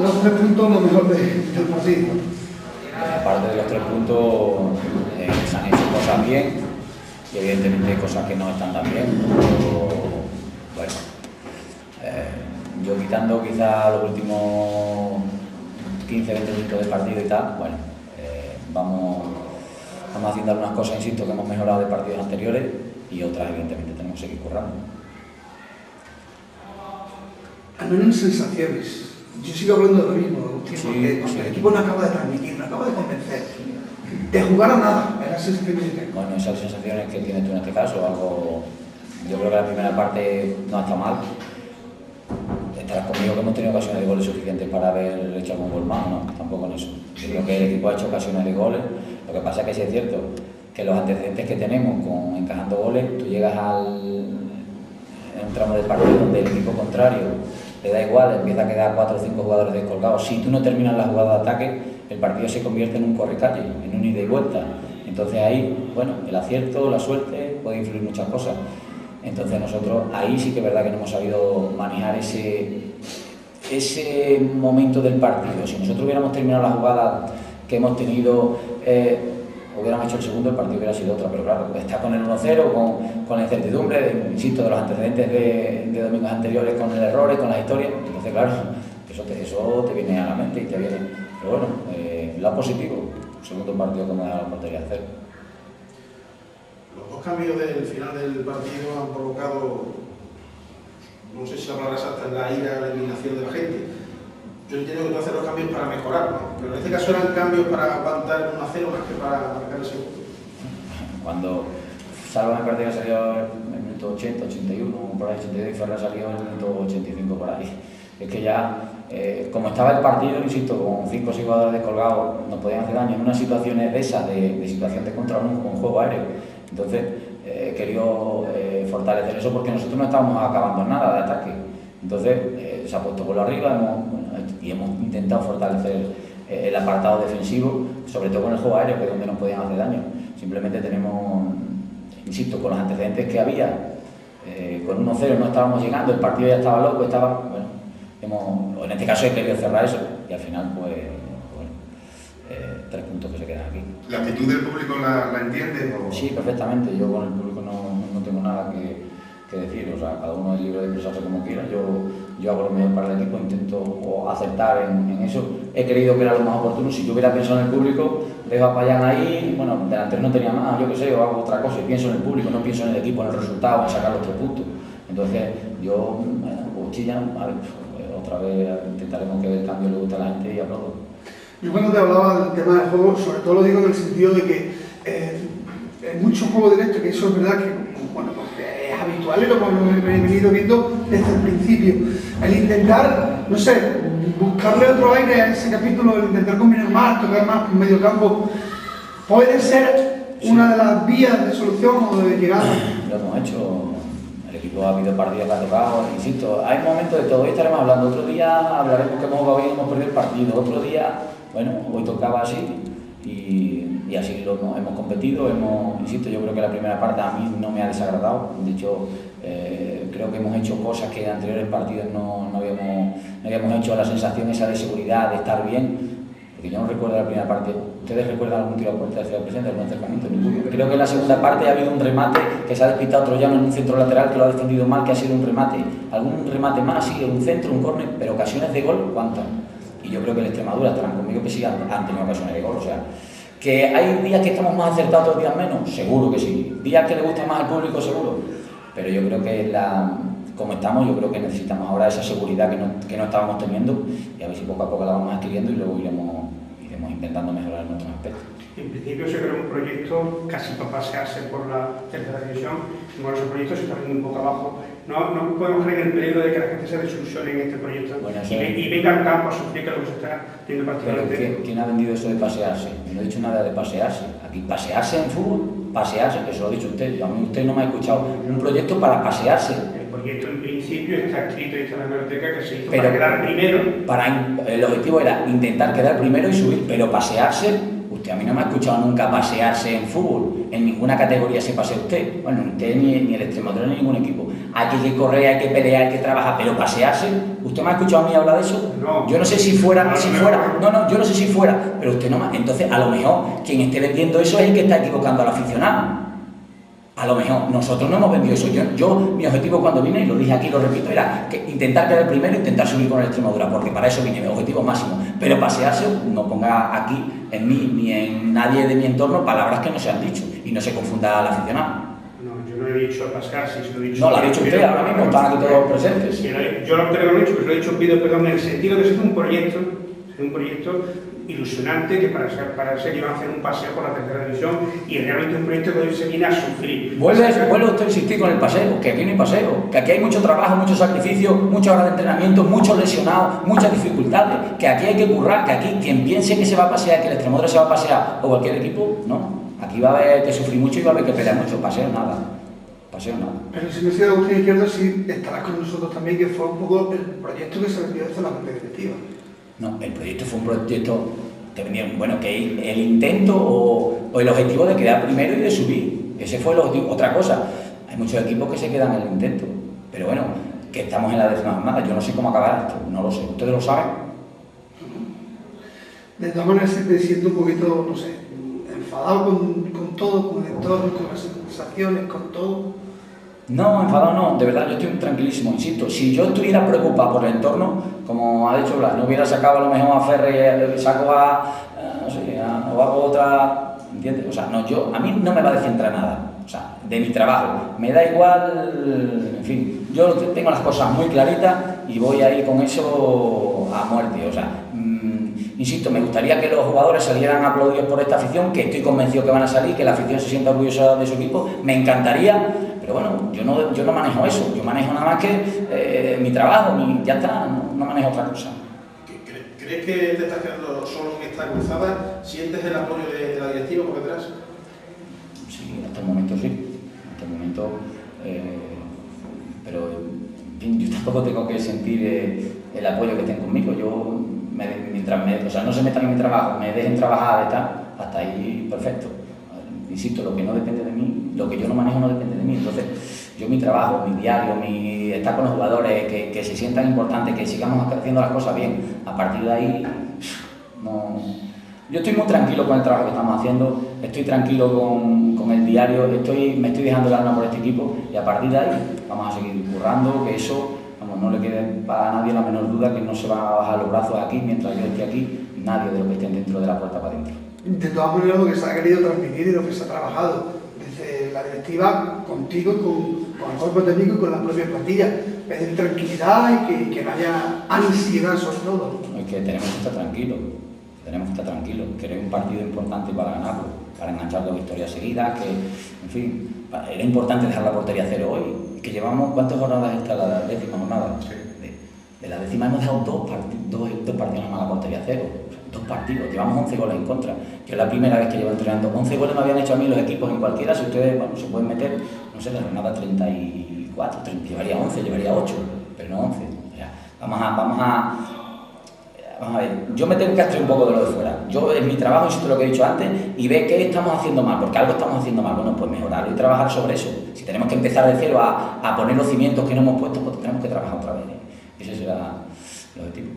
los 3 puntos lo mejor del partido. Aparte de los 3 puntos, se han hecho cosas bien y evidentemente hay cosas que no están tan bien. Pero, bueno, yo quitando quizá los últimos 15-20 minutos de partido y tal, bueno, vamos haciendo algunas cosas, insisto, que hemos mejorado de partidos anteriores y otras evidentemente tenemos que seguir currando. Al menos en sensaciones. Yo sigo hablando de lo mismo, Agustín, porque Sí. el equipo no acaba de transmitir, no acaba de convencer. De jugar a nada, es la sensación que yo tengo. Bueno, esas sensaciones que tienes tú en este caso, algo, yo creo que la primera parte no está mal. Estarás conmigo que hemos tenido ocasiones de goles suficientes para haber hecho algún gol más, ¿no? Tampoco en eso. Yo creo que el equipo ha hecho ocasiones de goles. Lo que pasa es que sí es cierto que los antecedentes que tenemos con encajando goles, tú llegas en un tramo del partido donde el equipo contrario le da igual, empieza a quedar 4 o 5 jugadores descolgados. Si tú no terminas la jugada de ataque, el partido se convierte en un corre-calle, en un ida y vuelta. Entonces ahí, bueno, el acierto, la suerte, puede influir muchas cosas. Entonces nosotros ahí sí que es verdad que no hemos sabido manejar ese momento del partido. Si nosotros hubiéramos terminado la jugada que hemos tenido, hubiéramos hecho el segundo, el partido hubiera sido otro. Pero claro, está con el 1-0, con la incertidumbre, insisto, de los antecedentes de domingos anteriores, con el errores, con las historias. Entonces claro, eso te viene a la mente y te viene. Pero bueno, lo positivo, el segundo partido que hemos dejado la portería a hacer. Los 2 cambios del final del partido han provocado, no sé si la palabra exacta es la ira, la eliminación de la gente. Yo entiendo que tú haces los cambios para mejorar, ¿no? Pero en este caso eran cambios para aguantar 1-0 más que para marcar el segundo. Cuando Salva me parece que salió en el minuto 80, 81, por ahí 82, y Ferran salió en el minuto 85 por ahí. Es que ya, como estaba el partido, insisto, con 5 o 6 jugadores descolgados, nos podían hacer daño en unas situaciones de esas, de situación de contra uno con juego aéreo. Entonces, he querido fortalecer eso porque nosotros no estábamos acabando nada de ataque. Entonces, se ha puesto por arriba hemos intentado fortalecer el apartado defensivo, sobre todo con el juego aéreo, que es donde nos podían hacer daño. Simplemente tenemos, insisto, con los antecedentes que había, con 1-0 no estábamos llegando, el partido ya estaba loco, en este caso he querido cerrar eso y al final, pues, bueno, 3 puntos que se quedan aquí. ¿La actitud del público la entiendes? O... Sí, perfectamente. Yo con el público no tengo nada que decir. O sea, cada uno es libre de expresarse como quiera. Yo hago lo mejor para el equipo, intento acertar en eso. He creído que era lo más oportuno. Si yo hubiera pensado en el público, dejo a Payán ahí, bueno, delantero no tenía más, yo qué sé, o hago otra cosa. Y pienso en el público, no pienso en el equipo, en el resultado, en sacar los 3 puntos. Entonces, yo, pues chillan, vale, otra vez intentaremos que el cambio le guste a la gente y aplaudo. Yo cuando te hablaba del tema del juego, sobre todo lo digo en el sentido de que en muchos juegos directos, que eso es verdad que bueno, es habitual y lo hemos venido viendo desde el principio, el intentar, no sé, buscarle otro aire a ese capítulo, el intentar combinar más, tocar más medio campo, puede ser una de las vías de solución o de llegada. Lo hemos hecho. El equipo ha habido partidos que ha tocado, insisto, hay momentos de todo. Hoy estaremos hablando, otro día hablaremos que hemos jugado bien y hemos perdido el partido, otro día, bueno, hoy tocaba así y así lo hemos competido. Insisto, yo creo que la primera parte a mí no me ha desagradado. De hecho, creo que hemos hecho cosas que en anteriores partidos no habíamos hecho. La sensación esa de seguridad, de estar bien, porque yo no recuerdo la primera parte. ¿Ustedes recuerdan algún tiro a puerta de Ciudad Presente, algún acercamiento? Ninguno. Creo que en la segunda parte ha habido un remate que se ha despistado Troyano en un centro lateral que lo ha defendido mal, que ha sido un remate. Algún remate más, sí, un centro, un córner, pero ocasiones de gol, ¿cuántas? Y yo creo que en Extremadura estarán conmigo que sí han tenido ocasiones de gol. O sea, que hay días que estamos más acertados, otros días menos, seguro que sí. Días que le gusta más al público, seguro. Pero yo creo que como estamos, yo creo que necesitamos ahora esa seguridad que no estábamos teniendo y a ver si poco a poco la vamos adquiriendo y luego iremos intentando mejorar en otros aspectos. En principio se creó un proyecto casi para pasearse por la tercera división. Bueno, ese proyecto se está viendo un poco abajo. No podemos creer en el peligro de que la gente se desilusione en este proyecto y venga al campo a sufrir que lo que se está viendo particularmente. Pero ¿quién ha vendido eso de pasearse? Yo no he dicho nada de pasearse. Aquí pasearse en fútbol, pasearse, que eso lo ha dicho usted. A mí usted no me ha escuchado. Un proyecto para pasearse. El proyecto en principio está escrito y está en la biblioteca que se hizo para quedar primero. El objetivo era intentar quedar primero y subir, pero pasearse. Usted a mí no me ha escuchado nunca pasearse en fútbol, en ninguna categoría se pasea usted, bueno, usted ni el Extremadura ni ningún equipo. hay que correr, hay que pelear, hay que trabajar, pero pasearse, ¿usted me ha escuchado a mí hablar de eso? No. Yo no sé si fuera, yo no sé si fuera, pero usted no me... Entonces, a lo mejor, quien esté vendiendo eso es el que está equivocando al aficionado. A lo mejor, nosotros no hemos vendido eso. Mi objetivo cuando vine, y lo dije aquí, lo repito, era que intentar quedar el primero e intentar subir con el Extremadura, porque para eso vine, mi objetivo máximo. Pero pasearse, no ponga aquí, en mí, ni en nadie de mi entorno, palabras que no se han dicho, y no se confunda al aficionado. No, yo no he dicho pasearse, se lo he dicho... No, lo ha dicho usted, ahora mismo están aquí todos presentes. Yo lo que lo he dicho, pues lo he dicho, pido perdón en el sentido de que es un proyecto ilusionante, que para ser iban a hacer un paseo por la tercera división, y realmente un proyecto que hoy se viene a sufrir. Vuelve usted a insistir con el paseo, que aquí no hay paseo, que aquí hay mucho trabajo, mucho sacrificio, muchas horas de entrenamiento, muchos lesionados, muchas dificultades, que aquí hay que currar, que aquí quien piense que se va a pasear, que el Extremadura se va a pasear, o cualquier equipo, no. Aquí va a haber que sufrir mucho y va a haber que pelear mucho. Paseo nada. Paseo nada. Pero si me sigue Agustín Izquierdo, sí estarás con nosotros también, que fue un poco el proyecto que se vendió desde la parte directiva. No, el proyecto fue un proyecto que venía, bueno, que el intento o el objetivo de quedar primero y de subir. Ese fue el objetivo. Otra cosa, hay muchos equipos que se quedan en el intento. Pero bueno, que estamos en la 10ª jornada. Yo no sé cómo acabar esto, no lo sé. ¿Ustedes lo saben? De todas maneras, siempre siento un poquito, no sé, enfadado con todo, con el entorno, con las sensaciones, con todo. No, enfadado no, de verdad, yo estoy tranquilísimo, insisto. Si yo estuviera preocupado por el entorno, como ha dicho Blas, no hubiera sacado a lo mejor a Ferre, saco no sé, o hago otra, ¿entiendes? O sea, no, a mí no me va a descentrar nada, o sea, de mi trabajo. Me da igual, en fin, yo tengo las cosas muy claritas y voy a ir con eso a muerte, o sea, insisto, me gustaría que los jugadores salieran aplaudidos por esta afición, que estoy convencido que van a salir, que la afición se sienta orgullosa de su equipo, me encantaría, pero bueno, yo no manejo eso, yo manejo nada más que mi trabajo, ya está, no manejo otra cosa. ¿Crees que te estás quedando solo en esta cruzada? ¿Sientes el apoyo de la directiva por detrás? Sí, hasta el momento sí, hasta el momento, pero en fin, yo tampoco tengo que sentir el apoyo que tengo conmigo. Mientras no se metan en mi trabajo, me dejen trabajar y tal, hasta ahí perfecto. Insisto, lo que no depende de mí, lo que yo no manejo no depende de mí. Entonces, yo mi trabajo, mi diario, estar con los jugadores, que se sientan importantes, que sigamos haciendo las cosas bien, a partir de ahí, no... Yo estoy muy tranquilo con el trabajo que estamos haciendo, estoy tranquilo con el diario, me estoy dejando el alma por este equipo, y a partir de ahí vamos a seguir currando, que eso... no le quede para nadie la menor duda que no se van a bajar los brazos aquí mientras yo esté aquí, nadie de los que estén dentro de la puerta para adentro. De todas maneras, lo que se ha querido transmitir y lo que se ha trabajado desde la directiva, contigo, con el cuerpo técnico y con la propia plantilla, es de tranquilidad y que no haya ansiedad sobre todo. Es que tenemos que estar tranquilos, que era un partido importante para ganarlo, para enganchar 2 victorias seguidas, que, en fin, era importante dejar la portería 0 hoy, que llevamos, ¿cuántas jornadas está la 10ª jornada? Sí. De la 10ª hemos dejado dos partidos más a la portería 0, o sea, 2 partidos, llevamos 11 goles en contra. Yo es la primera vez que llevo entrenando, 11 goles me habían hecho a mí los equipos en cualquiera, si ustedes, bueno, se pueden meter, no sé, la jornada 34, llevaría 11, llevaría 8, pero no 11. O sea, vamos a ver, yo me tengo que abstraer un poco de lo de fuera. Yo en mi trabajo, insisto lo que he dicho antes, y ver qué estamos haciendo mal, porque algo estamos haciendo mal, bueno, pues mejorarlo y trabajar sobre eso. Si tenemos que empezar de cero a poner los cimientos que no hemos puesto, pues tenemos que trabajar otra vez. Ese será el objetivo.